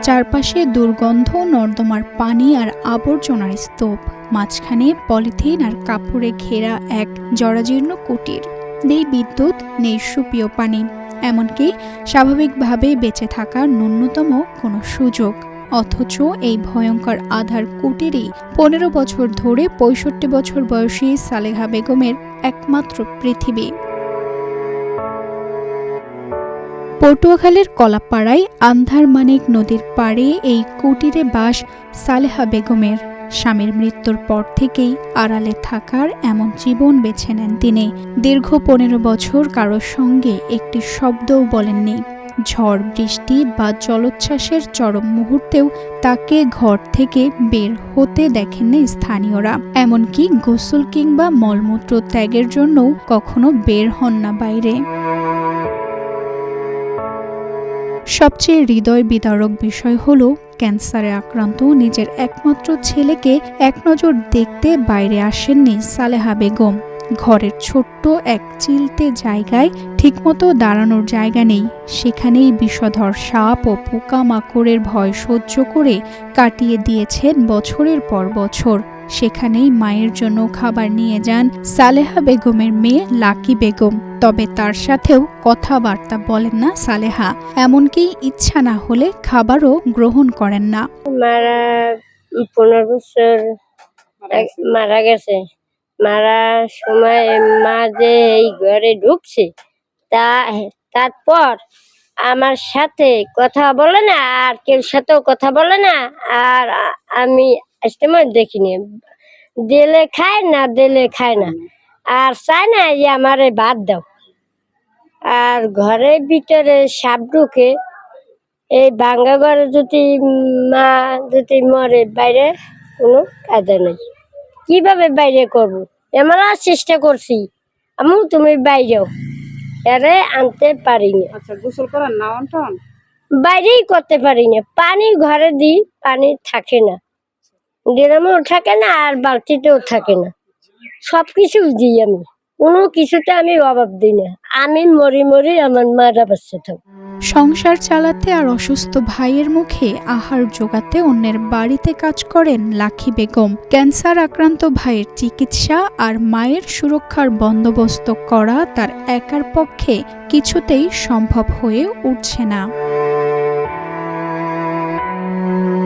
চারপাশে দুর্গন্ধ, নর্দমার পানি আর আবর্জনার স্তূপ, মাঝখানে পলিথিন আর কাপড়ে ঘেরা এক জরাজীর্ণ কুটির। নেই বিদ্যুৎ, নেই সুপেয় পানি, এমনকি স্বাভাবিকভাবে বেঁচে থাকার ন্যূনতম কোনো সুযোগ। অথচ এই ভয়ঙ্কর আঁধার কুটিরই 15 বছর ধরে 65 বছর বয়সী সালেহা বেগমের একমাত্র পৃথিবী। পটুয়াখালীর কলাপাড়ায় আন্ধারমানিক নদীর পাড়ে এই কুটিরে বাস সালেহা বেগমের। স্বামীর মৃত্যুর পর থেকেই আড়ালে থাকার এমন জীবন বেছে নেন তিনি। দীর্ঘ 15 বছর কারোর সঙ্গে একটি শব্দও বলেননি। ঝড়, বৃষ্টি বা জলোচ্ছ্বাসের চরম মুহূর্তেও তাকে ঘর থেকে বের হতে দেখেননি স্থানীয়রা। এমনকি গোসল কিংবা মলমূত্র ত্যাগের জন্যও কখনো বের হন না বাইরে। সবচেয়ে হৃদয় বিদারক বিষয় হলো, ক্যান্সারে আক্রান্ত নিজের একমাত্র ছেলেকে এক নজর দেখতে বাইরে আসেননি সালেহা বেগম। ঘরের ছোট্ট এক চিলতে জায়গায় ঠিকমতো দাঁড়ানোর জায়গা নেই, সেখানেই বিষধর সাপ ও পোকামাকড়ের ভয় সহ্য করে কাটিয়ে দিয়েছেন বছরের পর বছর। সেখানেই মায়ের জন্য খাবার নিয়ে যান সালেহা বেগমের মেয়ে লাকি বেগম। তবে তার সাথেও কথাবার্তা বলেন না সালেহা, এমনকি ইচ্ছা না হলে খাবারও গ্রহণ করেন না। মারা 15 বছর মারা গেছে। মারার সময় মা যে এই ঘরে ঢুকছে, তারপর আমার সাথে কথা বলে না, আর কেউ সাথেও কথা বলে না। আর আমি আজকে দেখিনি, দিলে খায় না, দিলে খায় না, আর চায় না যে আমারে ভাত দাও। আর ঘরের ভিতরে সাপ ঢুকে, এই ভাঙ্গা ঘরে যদি মা যদি মরে, বাইরে কোনো কাজে নেই। কিভাবে বাইরে করব? আমরা চেষ্টা করছি, তুমি বাইরেও এরে আনতে পারিনি। আচ্ছা, গোসল করার না অন্টন বাইরেই করতে পারি না। পানি ঘরে দিই, পানি থাকে না, ড্রামেও থাকে না, আর বালতিতেও থাকে না। সবকিছু দিই আমি, কোনো কিছুতে আমি অভাব দিই না। আমি মরি মরি আমার মারা বাচ্চা থাকবো। সংসার চালাতে আর অসুস্থ ভাইয়ের মুখে আহার জোগাতে অন্যের বাড়িতে কাজ করেন লাকি বেগম। ক্যান্সার আক্রান্ত ভাইয়ের চিকিৎসা আর মায়ের সুরক্ষার বন্দোবস্ত করা তার একার পক্ষে কিছুতেই সম্ভব হয়ে উঠছে না।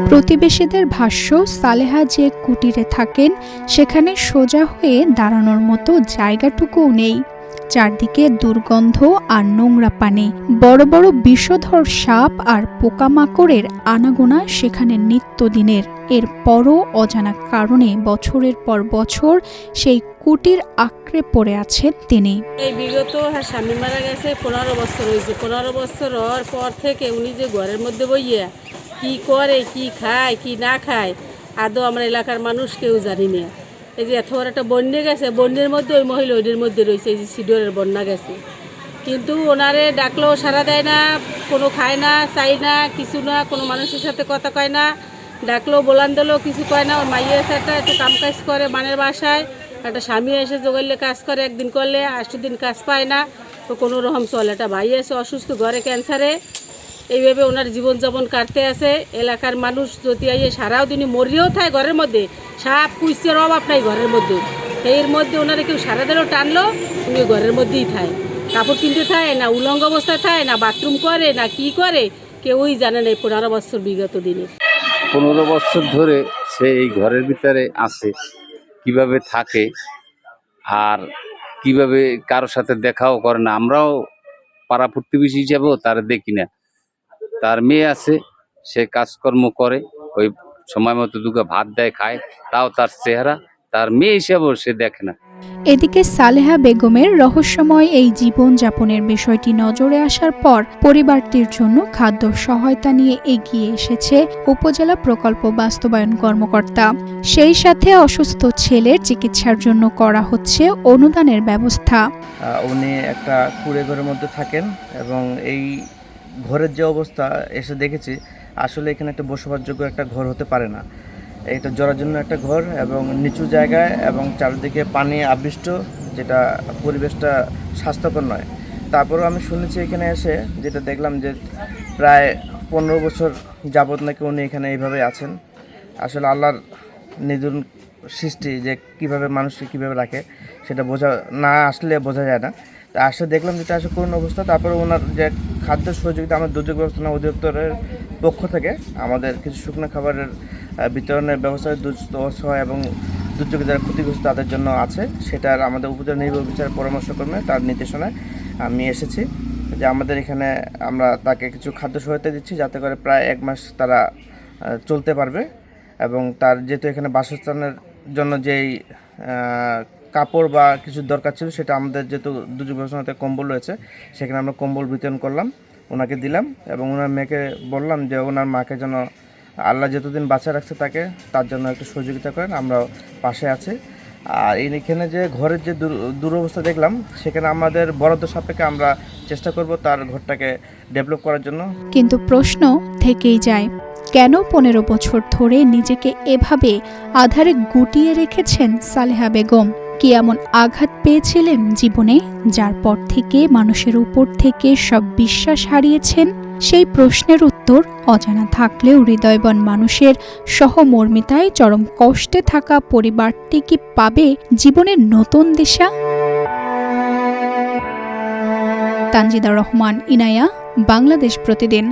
প্রতিবেশীদের ভাষ্য, সালেহা যে কুটিরে থাকেন সেখানে সোজা হয়ে দাঁড়ানোর মতো জায়গাটুকুও নেই। চারদিকে দুর্গন্ধ আর নোংরা পানি, বড় বড় বিষধর সাপ আর পোকামাকড়ের আনাগোনা সেখানে নিত্যদিনের। এরপরও অজানা কারণে বছরের পর বছর সেই কুটির আঁকড়ে পড়ে আছেন তিনি। এই বিগত স্বামী মারা গেছে 15 বছর হয়েছে। 15 বছর হওয়ার পর থেকে উনি যে ঘরের মধ্যে বইয়া কি করে, কি খায়, কি না খায়, আদৌ আমরা এলাকার মানুষ কেউ জানি না। এই যে এত বড় একটা বন্যা গেছে, বন্যের মধ্যে ওই মহিলা ওইদের মধ্যে রয়েছে। এই যে সিডরের বন্যা গেছে, কিন্তু ওনারে ডাকলেও সাড়া দেয় না, কোনো খায় না, চাই না, কিছু না, কোনো মানুষের সাথে কথা কয় না। ডাকলেও বলান দিলেও কিছু কয় না। ওর মাইয়া এসে একটু কাম কাজ করে মানের বাসায়, একটা স্বামী এসে জোগাইলে কাজ করে, একদিন করলে 8 দিন কাজ পায় না, তো কোনো রকম চলে। একটা ভাই এসে অসুস্থ, ঘরে ক্যান্সারে, এইভাবে ওনার জীবনযাপন কাটতে আছে। এলাকার মানুষ যদি আইয়ে সারাও দিনই মরিয়েও থাকে ঘরের মধ্যে, সাপ কুইসের অভাব নাই ঘরের মধ্যে। এর মধ্যে ওনারা কেউ সারা দিলেও টানলো, উনি ঘরের মধ্যেই থাকে। কাপড় কিনতে থাকে না, উলঙ্গ অবস্থায় থাকে না, বাথরুম করে না, কি করে কেউই জানে না। 15 বছর বিগত দিনে 15 বছর ধরে সে এই ঘরের ভিতরে আছে। কিভাবে থাকে আর কিভাবে কারোর সাথে দেখাও করে না। আমরাও পাড়া প্রতিবেশী হিসাবেও তার দেখি না। তার মেয়ে আছে, সে কাজকর্ম করে, ওই সময় মতো দুটো ভাত দেয়, খায়, তাও তার চেহারা তার মেয়ে হিসাবেও সে দেখে না। এদিকে সালেহা বেগমের রহস্যময় এই জীবনযাপনের বিষয়টি নজরে আসার পর পরিবারটির জন্য খাদ্য সহায়তা নিয়ে এগিয়ে এসেছে উপজেলা প্রকল্প বাস্তবায়ন কর্মকর্তা। সেই সাথে অসুস্থ ছেলের চিকিৎসার জন্য করা হচ্ছে অনুদানের ব্যবস্থা। উনি একটা কুড়ে ঘরের মধ্যে থাকেন এবং এই ঘরের যে অবস্থা এসে দেখেছি, আসলে এখানে একটা বসবাসযোগ্য একটা ঘর হতে পারে না। এটা জরাজীর্ণ একটা ঘর এবং নিচু জায়গায় এবং চারিদিকে পানি আবৃষ্ট, যেটা পরিবেশটা স্বাস্থ্যকর নয়। তারপরেও আমি শুনেছি এখানে এসে যেটা দেখলাম যে প্রায় 15 বছর যাবত নাকি উনি এখানে এইভাবে আছেন। আসলে আল্লাহর নিধন সৃষ্টি যে কিভাবে মানুষকে কিভাবে রাখে সেটা না আসলে বোঝা যায় না। তা আসলে দেখলাম যেটা আসলে করুণ অবস্থা। তারপরে ওনার যে খাদ্য সহযোগিতা আমাদের দুর্যোগ ব্যবস্থাপনা অধিদপ্তরের পক্ষ থেকে আমাদের কিছু শুকনো খাবারের বিতরণের ব্যবস্থা দুস্থ অসহায় এবং দুর্যোগে যারা ক্ষতিগ্রস্ত তাদের জন্য আছে, সেটার আমাদের উপজেলা নির্বাহী বিচার পরামর্শক্রমে তার নির্দেশনায় আমি এসেছি যে আমাদের এখানে আমরা তাকে কিছু খাদ্য সহায়তা দিচ্ছি যাতে করে প্রায় 1 মাস তারা চলতে পারবে। এবং তার যেহেতু এখানে বাসস্থানের জন্য যেই কাপড় বা কিছু দরকার ছিল সেটা আমাদের যেহেতু দুর্যোগ ব্যবস্থাপনাতে কম্বল রয়েছে সেখানে আমরা কম্বল বিতরণ করলাম, ওনাকে দিলাম এবং ওনার মেয়েকে বললাম যে ওনার মাকে যেন আল্লাহ যতদিন বাঁচা রাখছে তাকে তার জন্য একটু সহযোগিতা করেন, আমরা পাশে আছি। আর এইখানে যে ঘরের যে দুরবস্থা দেখলাম সেখানে আমাদের বরাদ্দ সাপেক্ষে আমরা চেষ্টা করব তার ঘরটাকে ডেভেলপ করার জন্য। কিন্তু প্রশ্ন থেকেই যায়, কেন 15 বছর ধরে নিজেকে এভাবে আধারে গুটিয়ে রেখেছেন সালেহা বেগম? কি এমন আঘাত পেয়েছিলেন জীবনে যার পর থেকে মানুষের উপর থেকে সব বিশ্বাস হারিয়েছেন? সেই প্রশ্নের উত্তর অজানা থাকলেও হৃদয়বান মানুষের সহমর্মিতায় চরম কষ্টে থাকা পরিবারটি কি পাবে জীবনের নতুন দিশা? তানজিদা রহমান, ইনায়া, বাংলাদেশ প্রতিদিন।